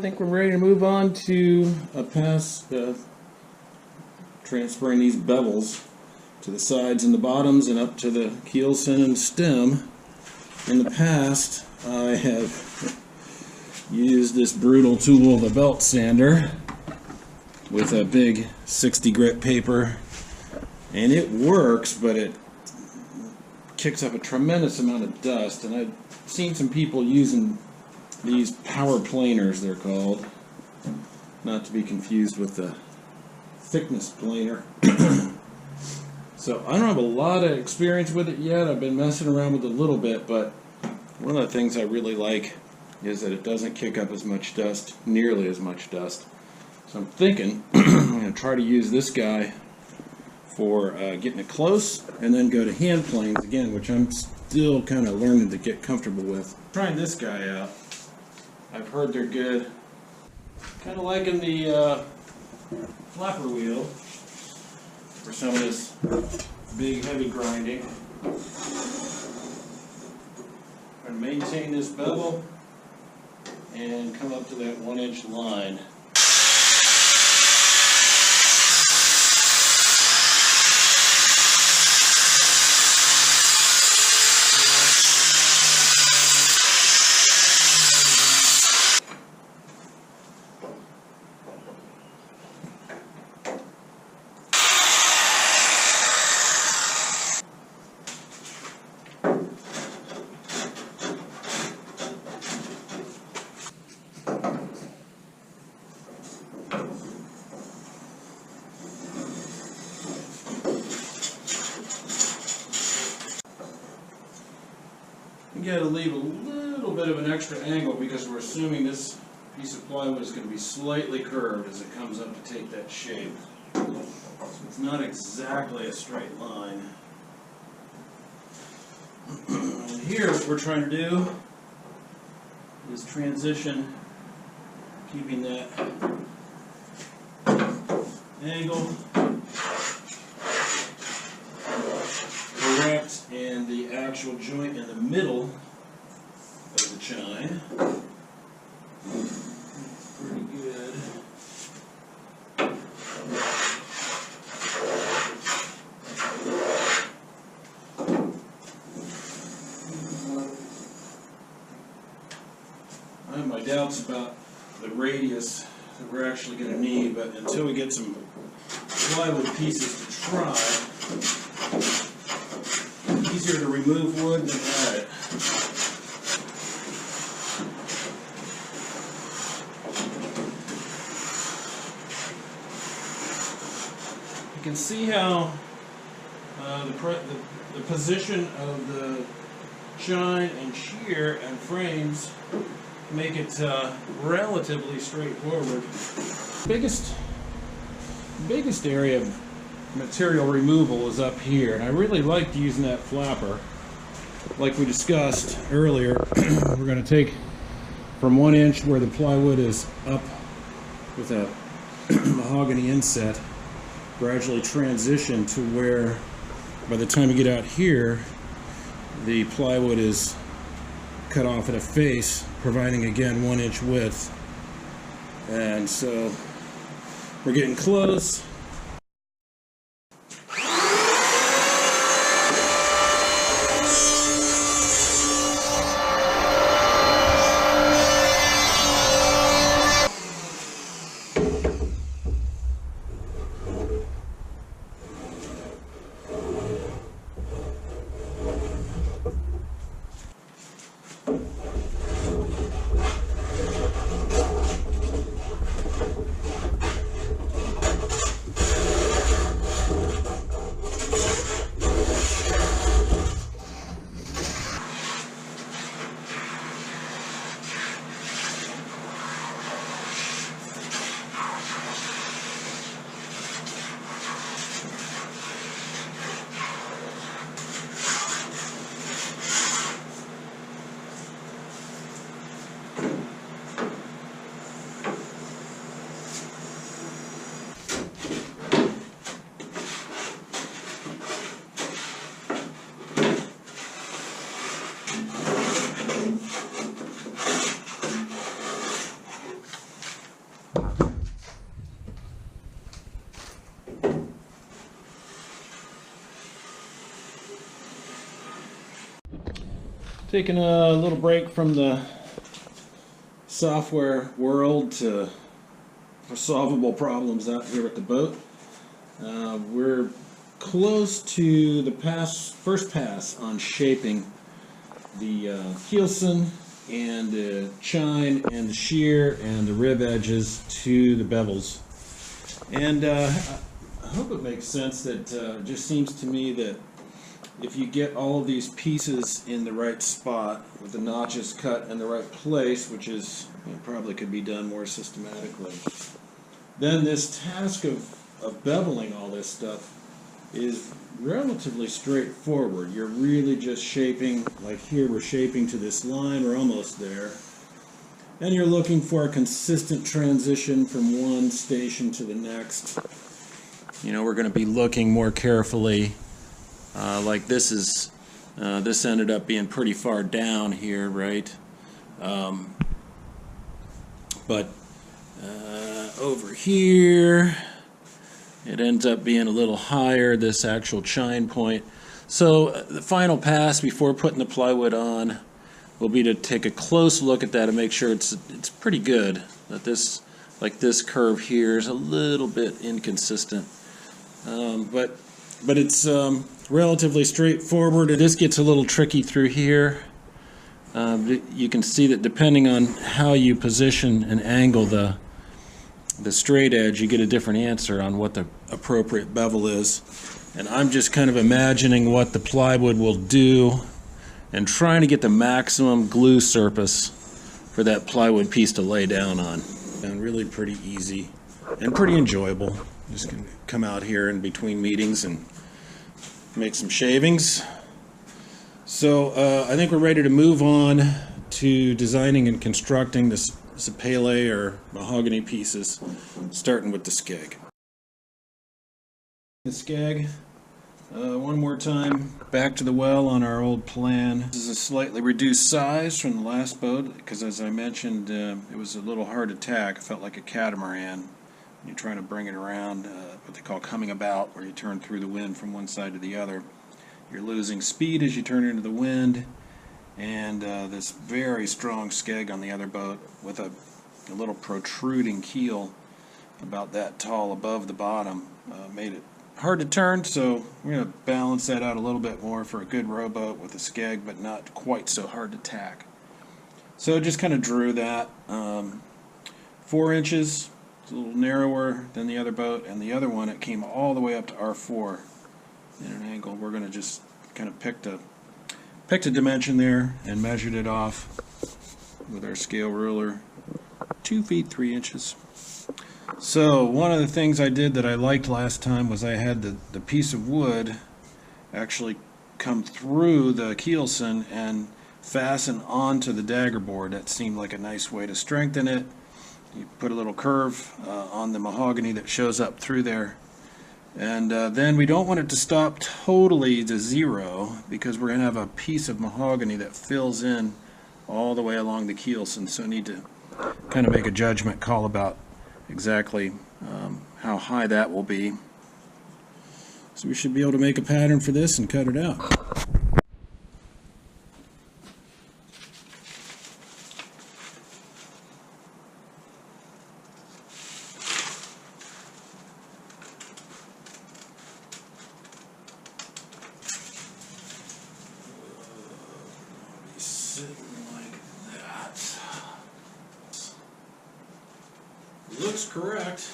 think we're ready to move on to transferring these bevels to the sides and the bottoms and up to the keelson and stem. In the past, I have used this brutal tool of a belt sander with a big 60 grit paper, and it works, but it kicks up a tremendous amount of dust. And I've seen some people using these power planers, they're called, not to be confused with the thickness planer. So I don't have a lot of experience with it yet. I've been messing around with it a little bit, but one of the things I really like is that it doesn't kick up as much dust, nearly as much dust. So I'm thinking I'm going to try to use this guy for getting it close, and then go to hand planes again, which I'm still kind of learning to get comfortable with. Trying this guy out. I've heard they're good. Kind of liking the flapper wheel for some of this big heavy grinding. I'm going to maintain this bevel and come up to that 1-inch line. You got to leave a little bit of an extra angle because we're assuming this piece of plywood is going to be slightly curved as it comes up to take that shape. So it's not exactly a straight line. And here what we're trying to do is transition, keeping that angle correct, and the actual joint in the middle of the chine. Pretty good. I have my doubts about the radius that we're actually going to need, but until we get some plywood pieces to try, easier to remove wood than add it. You can see how the position of the chine and shear and frames make it relatively straightforward. Biggest area of material removal is up here, and I really liked using that flapper. Like we discussed earlier, we're going to take from 1 inch where the plywood is up with a mahogany inset, gradually transition to where by the time you get out here the plywood is cut off at a face, providing again 1 inch width. And so we're getting close. Taking a little break from the software world to solvable problems out here at the boat. We're close to the first pass on shaping the keelson and the chine and the shear and the rib edges to the bevels. And I hope it makes sense that it just seems to me that if you get all of these pieces in the right spot with the notches cut in the right place, which is probably could be done more systematically, then this task of beveling all this stuff is relatively straightforward. You're really just shaping, like here we're shaping to this line, we're almost there. And you're looking for a consistent transition from one station to the next. You know, we're going to be looking more carefully. Like this ended up being pretty far down here, right? But over here, it ends up being a little higher, this actual chine point. So the final pass before putting the plywood on will be to take a close look at that and make sure it's pretty good. That this, like this curve here, is a little bit inconsistent. But it's relatively straightforward. It just gets a little tricky through here. You can see that depending on how you position and angle the straight edge, you get a different answer on what the appropriate bevel is. And I'm just kind of imagining what the plywood will do and trying to get the maximum glue surface for that plywood piece to lay down on. And really pretty easy and pretty enjoyable. Just gonna come out here in between meetings and make some shavings. So I think we're ready to move on to designing and constructing this Sapele or mahogany pieces, starting with the Skeg. The Skeg, one more time, back to the well on our old plan. This is a slightly reduced size from the last boat because, as I mentioned, it was a little hard to tack. It felt like a catamaran. You're trying to bring it around, what they call coming about, where you turn through the wind from one side to the other. You're losing speed as you turn into the wind, and this very strong Skeg on the other boat with a little protruding keel about that tall above the bottom made it hard to turn, so we're going to balance that out a little bit more for a good rowboat with a Skeg, but not quite so hard to tack. So just kind of drew that 4 inches. It's a little narrower than the other boat, and the other one, it came all the way up to R4 in an angle. We're going to just kind of picked a dimension there and measured it off with our scale ruler. 2 feet 3 inches. So one of the things I did that I liked last time was I had the piece of wood actually come through the keelson and fasten onto the daggerboard. That seemed like a nice way to strengthen it. You put a little curve on the mahogany that shows up through there. And then we don't want it to stop totally to zero because we're going to have a piece of mahogany that fills in all the way along the keelson. So I need to kind of make a judgment call about exactly how high that will be. So we should be able to make a pattern for this and cut it out. Looks correct.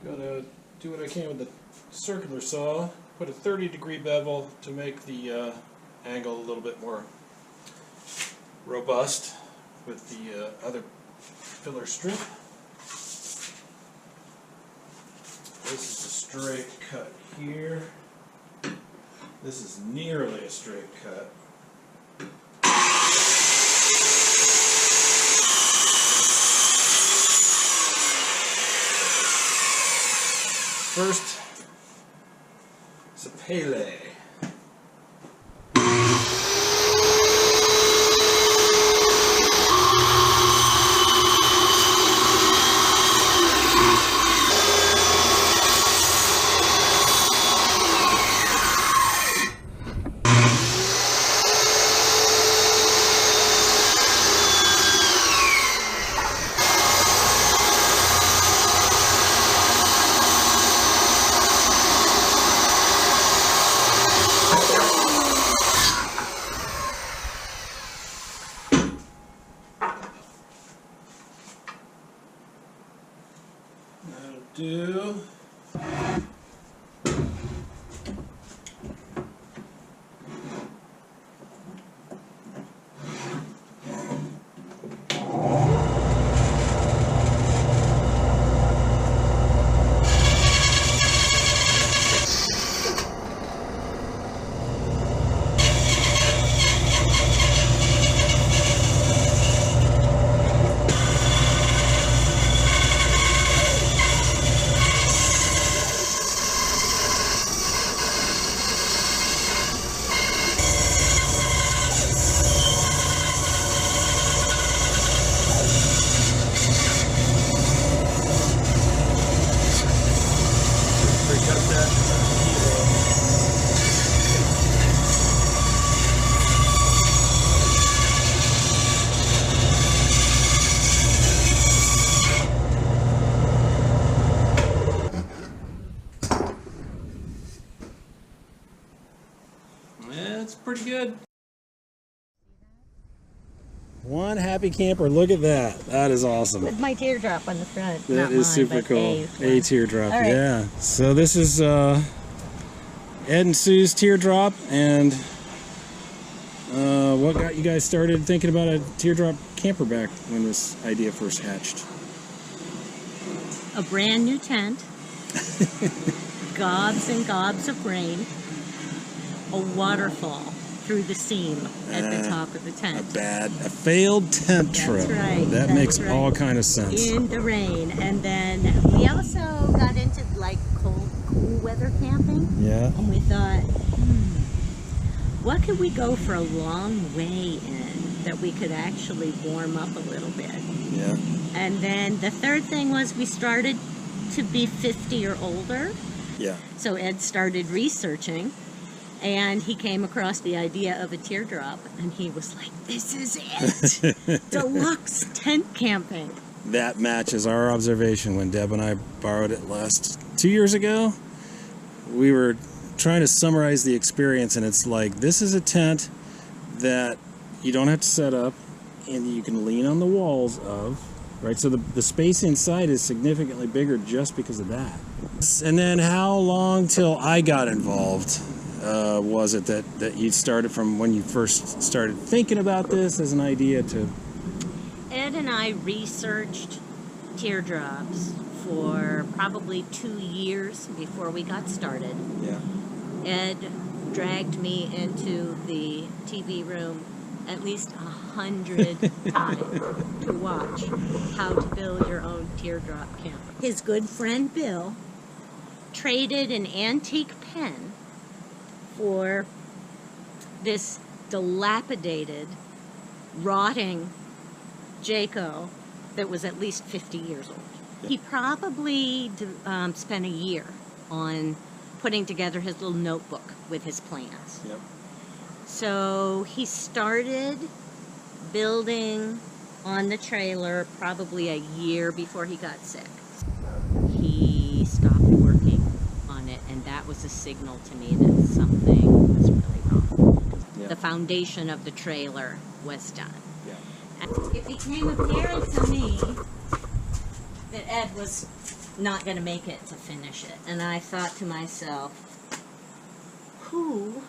Gotta do what I can with the circular saw. Put a 30-degree bevel to make the angle a little bit more robust with the other filler strip. This is a straight cut here. This is nearly a straight cut. First, Sapele. That'll do. That's pretty good. One happy camper. Look at that. That is awesome. With my teardrop on the front. That is super cool. A teardrop, right. Yeah. So this is Ed and Sue's teardrop, and what got you guys started thinking about a teardrop camper back when this idea first hatched? A brand new tent, gobs and gobs of rain, a waterfall through the seam at the top of the tent. A failed tent trip. That's right. That makes all kind of sense. In the rain. And then we also got into like cool weather camping. Yeah. And we thought, what could we go for a long way in that we could actually warm up a little bit? Yeah. And then the third thing was we started to be 50 or older. Yeah. So Ed started researching, and he came across the idea of a teardrop, and he was like, this is it! Deluxe tent camping. That matches our observation when Deb and I borrowed it last 2 years ago. We were trying to summarize the experience, and it's like, this is a tent that you don't have to set up, and you can lean on the walls of, right? So the space inside is significantly bigger just because of that. And then how long till I got involved was it that you started from when you first started thinking about this as an idea to... Ed and I researched teardrops for probably 2 years before we got started. Yeah. Ed dragged me into the TV room at least 100 times to watch how to build your own teardrop camper. His good friend Bill traded an antique pen for this dilapidated, rotting Jayco that was at least 50 years old. He probably spent a year on putting together his little notebook with his plans. Yep. So he started building on the trailer probably a year before he got sick. He stopped working on it, and that was a signal to me that something was really wrong. Yeah. The foundation of the trailer was done. Yeah. And it became apparent to me that Ed was not going to make it to finish it. And I thought to myself, who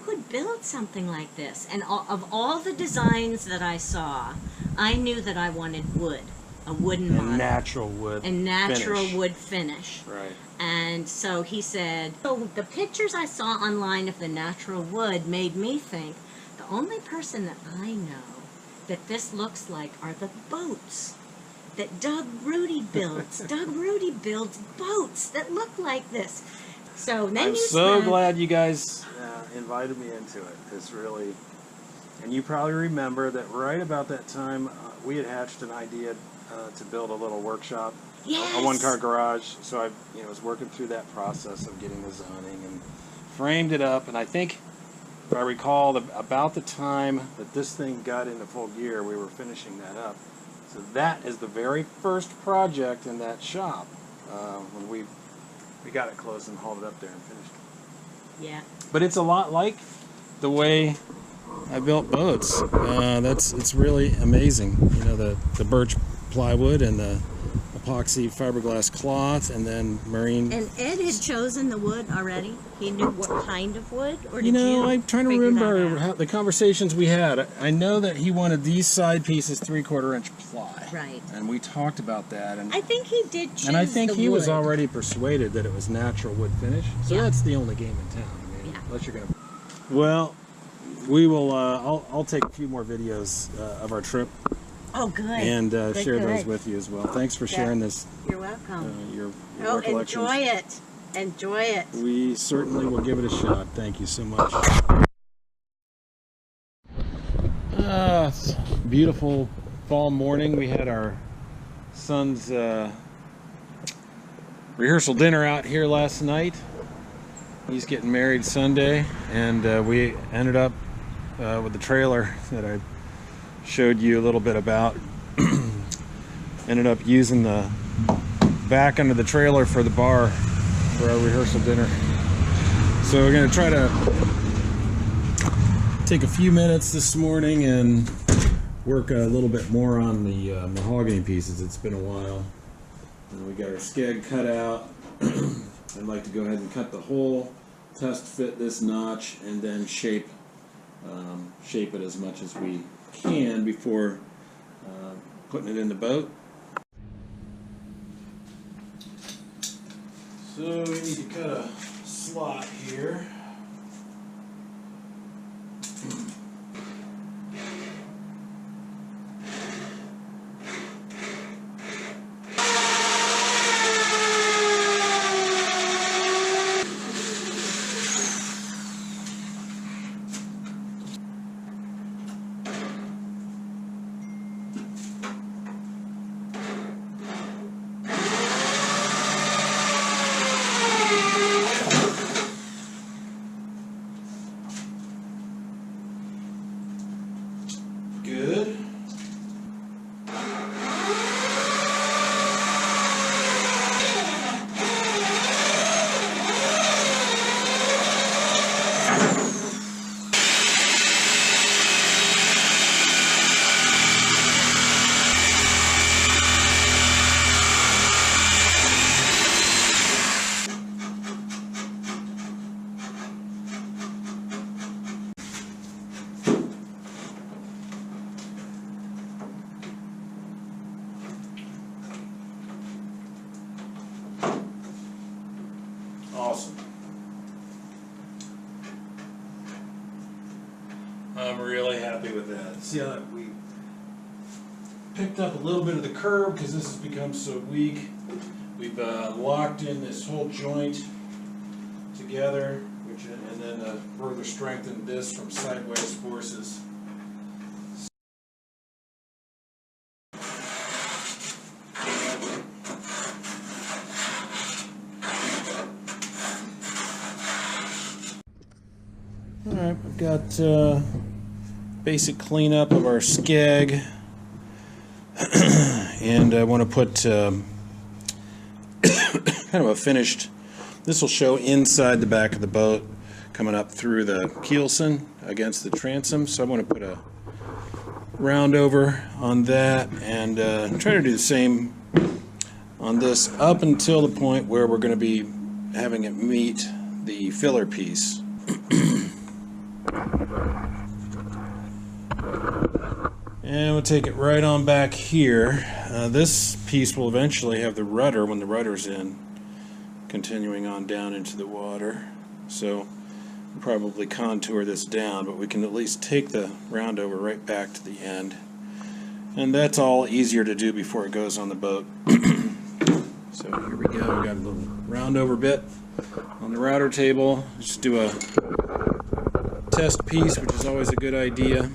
could build something like this? And of all the designs that I saw, I knew that I wanted wood, a wooden model. Natural wood. And natural finish. wood finish. Right. And so he said, so the pictures I saw online of the natural wood made me think, the only person that I know that this looks like are the boats that Doug Rudy builds. Doug Rudy builds boats that look like this. So then I'm so glad you guys invited me into it. It's really, and you probably remember that right about that time we had hatched an idea to build a little workshop, yes. a one-car garage. So I, was working through that process of getting the zoning and framed it up. And I think, if I recall, about the time that this thing got into full gear, we were finishing that up. So that is the very first project in that shop when we got it closed and hauled it up there and finished it. Yeah. But it's a lot like the way I built boats. It's really amazing. The birch plywood and the epoxy fiberglass cloth, and then marine. And Ed had chosen the wood already? He knew what kind of wood? Or did I'm trying to figure that remember out? the conversations we had. I know that he wanted these side pieces 3/4 inch ply. Right. And we talked about that. And I think he did choose I think the he was wood. already persuaded that it was natural wood finish. So Yeah. that's the only game in town. I mean, Yeah. unless you're going to. Well, we will. I'll take a few more videos of our trip Oh, good. and share those good. with you as well. Thanks for sharing this. You're welcome. Your Oh, recollections. enjoy it. Enjoy it. We certainly will give it a shot. Thank you so much. Beautiful fall morning. We had our son's rehearsal dinner out here last night. He's getting married Sunday, and we ended up with the trailer that I showed you a little bit about. Ended up using the back under the trailer for the bar for our rehearsal dinner. So we're going to try to take a few minutes this morning and work a little bit more on the mahogany pieces. It's been a while. And we got our skeg cut out. I'd like to go ahead and cut the hole, test fit this notch, and then shape it as much as we can before putting it in the boat. So we need to cut a slot here. Good. Awesome. I'm really happy with that. See how we picked up a little bit of the curve because this has become so weak. We've locked in this whole joint together, and then further strengthened this from sideways forces. Alright, we've got basic cleanup of our skeg, and I want to put kind of a finished, this will show inside the back of the boat coming up through the keelson against the transom, so I want to put a round over on that and try to do the same on this up until the point where we're going to be having it meet the filler piece. And we'll take it right on back here. This piece will eventually have the rudder when the rudder's in, continuing on down into the water. So we'll probably contour this down, but we can at least take the round over right back to the end. And that's all easier to do before it goes on the boat. So here we go. We got a little round over bit on the router table. Just do a test piece, which is always a good idea.